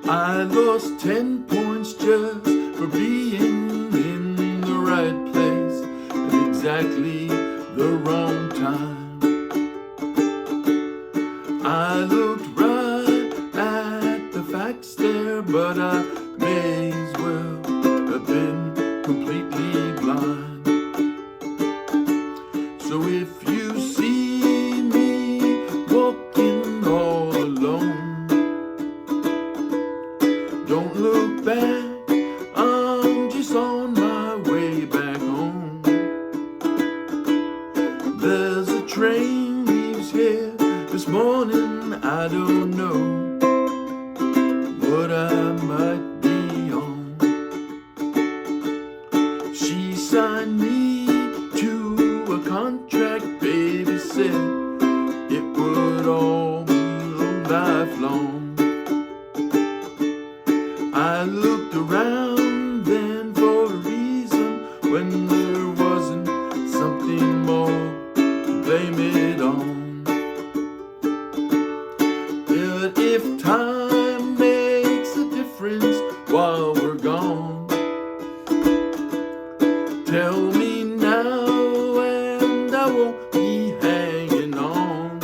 I lost 10 points just for being in the right place at exactly the wrong time. I looked right at the facts there, but I may as well have been completely blind. So if you see me walking all alone, don't look back, I'm just on my way back home. There's a train leaves here this morning, I don't know what I might be on. She signed me to a contract, baby said it would all be lifelong. I looked around then for a reason when there wasn't something more to blame it on. But if time makes a difference while we're gone, tell me now and I won't be hanging on.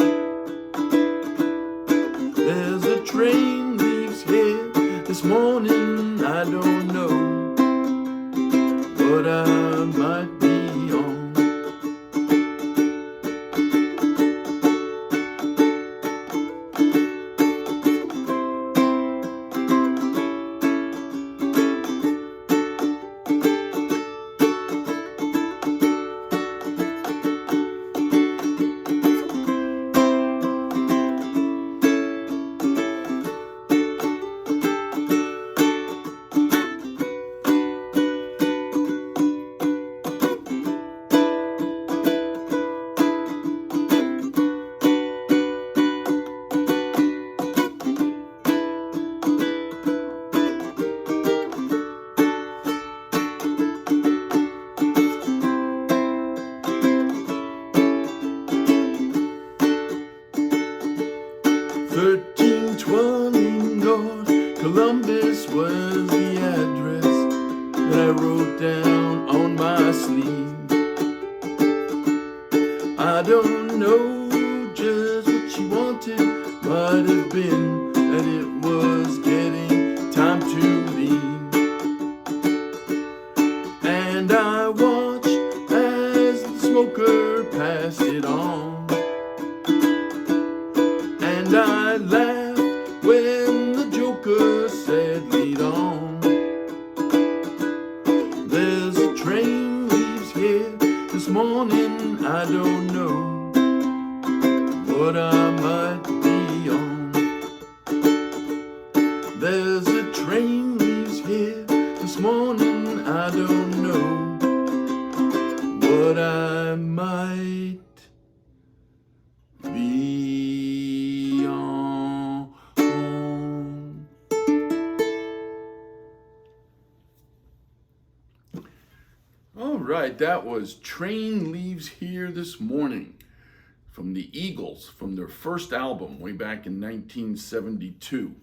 There's a train leaves here this morning, I don't know what I might be on. Columbus was the address that I wrote down on my sleeve. I don't know just what she wanted, might have been that it was getting time to leave. And I watched as the smoker passed it on, and I laughed when the joker said lead on. There's a train leaves here this morning, I don't know what I might be on. There's a train leaves here this morning, I don't know what I might be on. All right, that was Train Leaves Here This Morning from the Eagles, from their first album way back in 1972.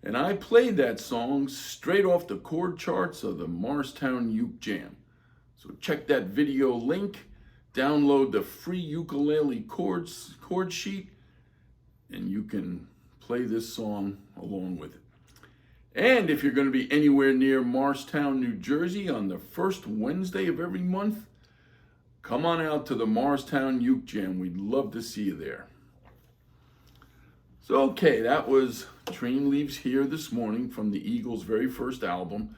And I played that song straight off the chord charts of the Morristown Uke Jam. So check that video link, download the free ukulele chord sheet, and you can play this song along with it. And if you're going to be anywhere near Morristown, New Jersey on the first Wednesday of every month, come on out to the Morristown Uke Jam. We'd love to see you there. So, okay, that was Train Leaves Here This Morning from the Eagles' very first album.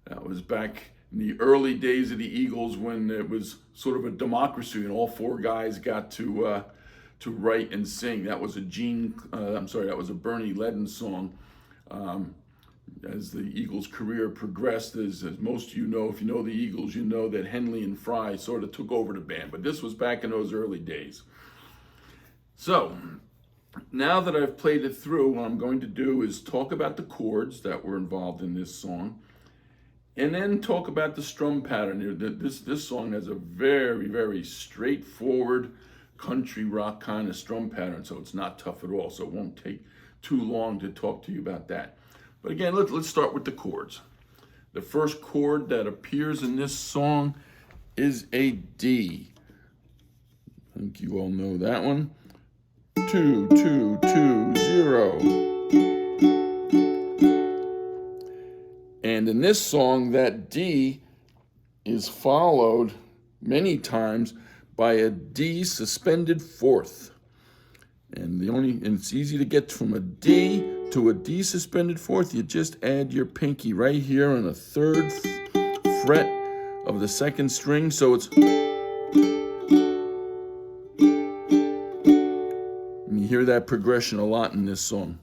That was back in the early days of the Eagles when it was sort of a democracy and all four guys got to write and sing. That was a that was a Bernie Leadon song. As the Eagles' career progressed, as most of you know, if you know the Eagles, you know that Henley and Fry sort of took over the band. But this was back in those early days. So, now that I've played it through, what I'm going to do is talk about the chords that were involved in this song, and then talk about the strum pattern here. This song has a very, very straightforward country rock kind of strum pattern, so it's not tough at all. So it won't take too long to talk to you about that. But again, let's start with the chords. The first chord that appears in this song is a D. I think you all know that one. 2, 2, 2, 0. And in this song, that D is followed many times by a D suspended fourth. And it's easy to get from a D to a D suspended fourth. You just add your pinky right here on the third fret of the second string. So it's, and you hear that progression a lot in this song.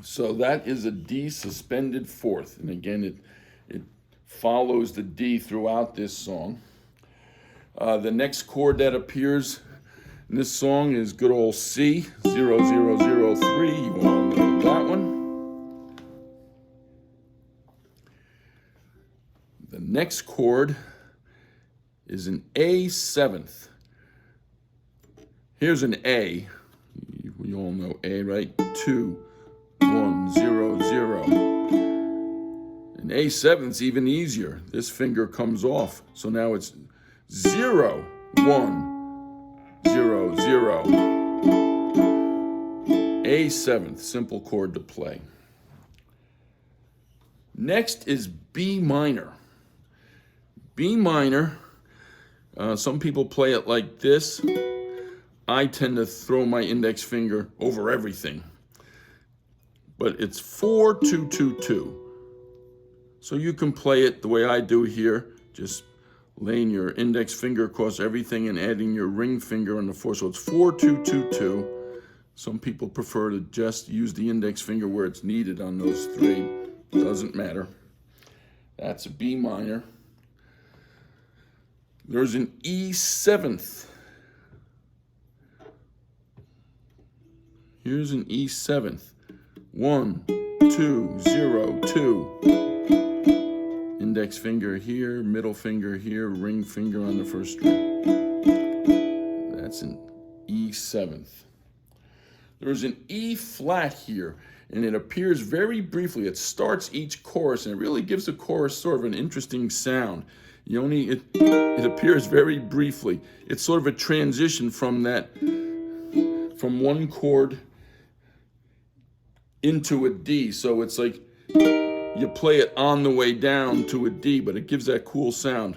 So that is a D suspended fourth. And again, it follows the D throughout this song. The next chord that appears in this song is good old C, 0, 0, 0, 3. You all know that one. The next chord is an A seventh. Here's an A. We all know A, right? 2, 1, 0, 0. And A seventh's even easier. This finger comes off. So now it's 0, 1, 0, 0. A seventh, simple chord to play. Next is B minor. B minor, some people play it like this. I tend to throw my index finger over everything. But it's 4, 2, 2, 2. So you can play it the way I do here, just laying your index finger across everything and adding your ring finger on the 4. So it's 4, 2, 2, 2. Some people prefer to just use the index finger where it's needed on those 3. Doesn't matter. That's a B minor. There's an E seventh. Here's an E seventh. 1, 2, 0, 2. Index finger here, middle finger here, ring finger on the first string. That's an E seventh. There's an E flat here, and it appears very briefly. It starts each chorus, and it really gives the chorus sort of an interesting sound. It appears very briefly. It's sort of a transition from one chord into a D. So it's like you play it on the way down to a D, but it gives that cool sound.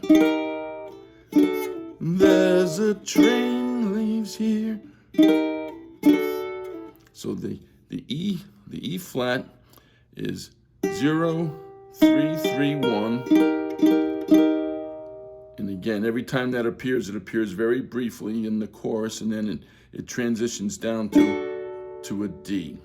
There's a train leaves here. So the E flat is 0, 3, 3, 1. And again, every time that appears, it appears very briefly in the chorus, and then it transitions down to a D.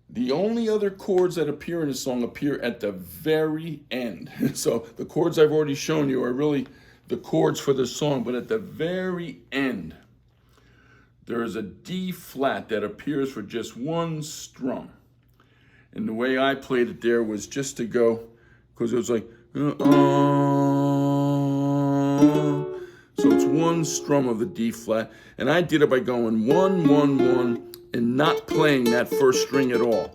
The only other chords that appear in the song appear at the very end. So the chords I've already shown you are really the chords for the song, but at the very end, there is a D flat that appears for just one strum. And the way I played it there was just to go, because it was like, so it's one strum of the D flat. And I did it by going 1, 1, 1, and not playing that first string at all.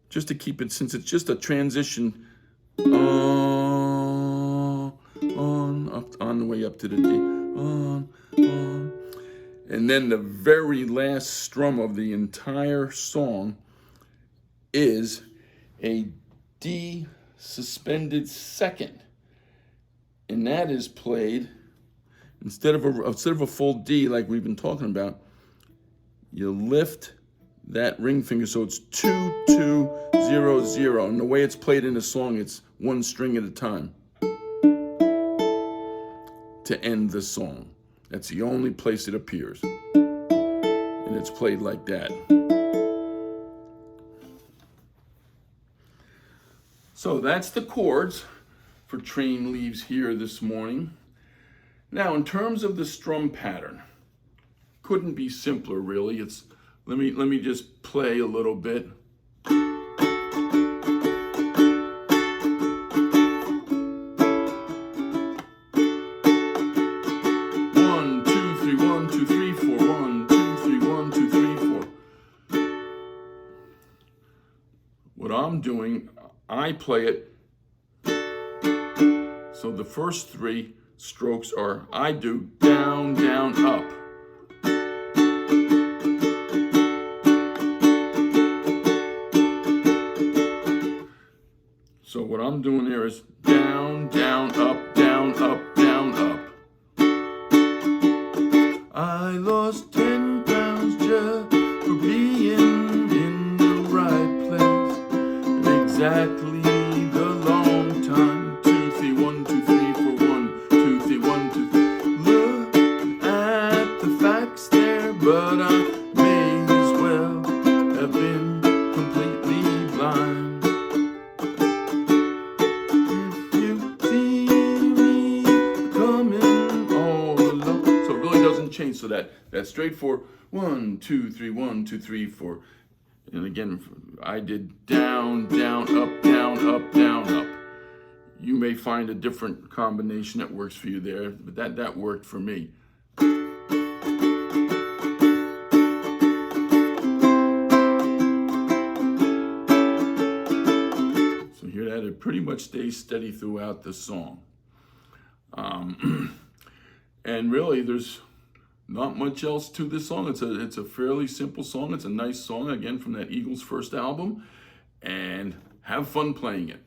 Just to keep it, since it's just a transition on the way up to the D. And then the very last strum of the entire song is a D suspended second. And that is played, instead of a full D like we've been talking about, you lift that ring finger, so it's 2, 2, 0, 0. And the way it's played in the song, it's one string at a time to end the song. That's the only place it appears. And it's played like that. So that's the chords for Train Leaves Here this morning. Now, in terms of the strum pattern, couldn't be simpler, really. Let me just play a little bit. doing, I play it. So the first 3 strokes are, I do down, down, up. So what I'm doing here is down, down, up, down, up, down, up. I lost 10 pounds just for being in the right place at exactly the long time. 2, 3, 1, 2, 3, 4, 1, 2, 3, 1, 2, 3. Look at the facts there, but I may as well have been completely blind. If you see me coming all alone, so it really doesn't change. So that straightforward 1, 2, 3, 1, 2, 3, 4. And again, I did down, down, up, down, up, down, up. You may find a different combination that works for you there, but that worked for me. So hear that? It pretty much stays steady throughout the song. And really, there's not much else to this song. It's a fairly simple song. It's a nice song, again, from that Eagles first album. And have fun playing it.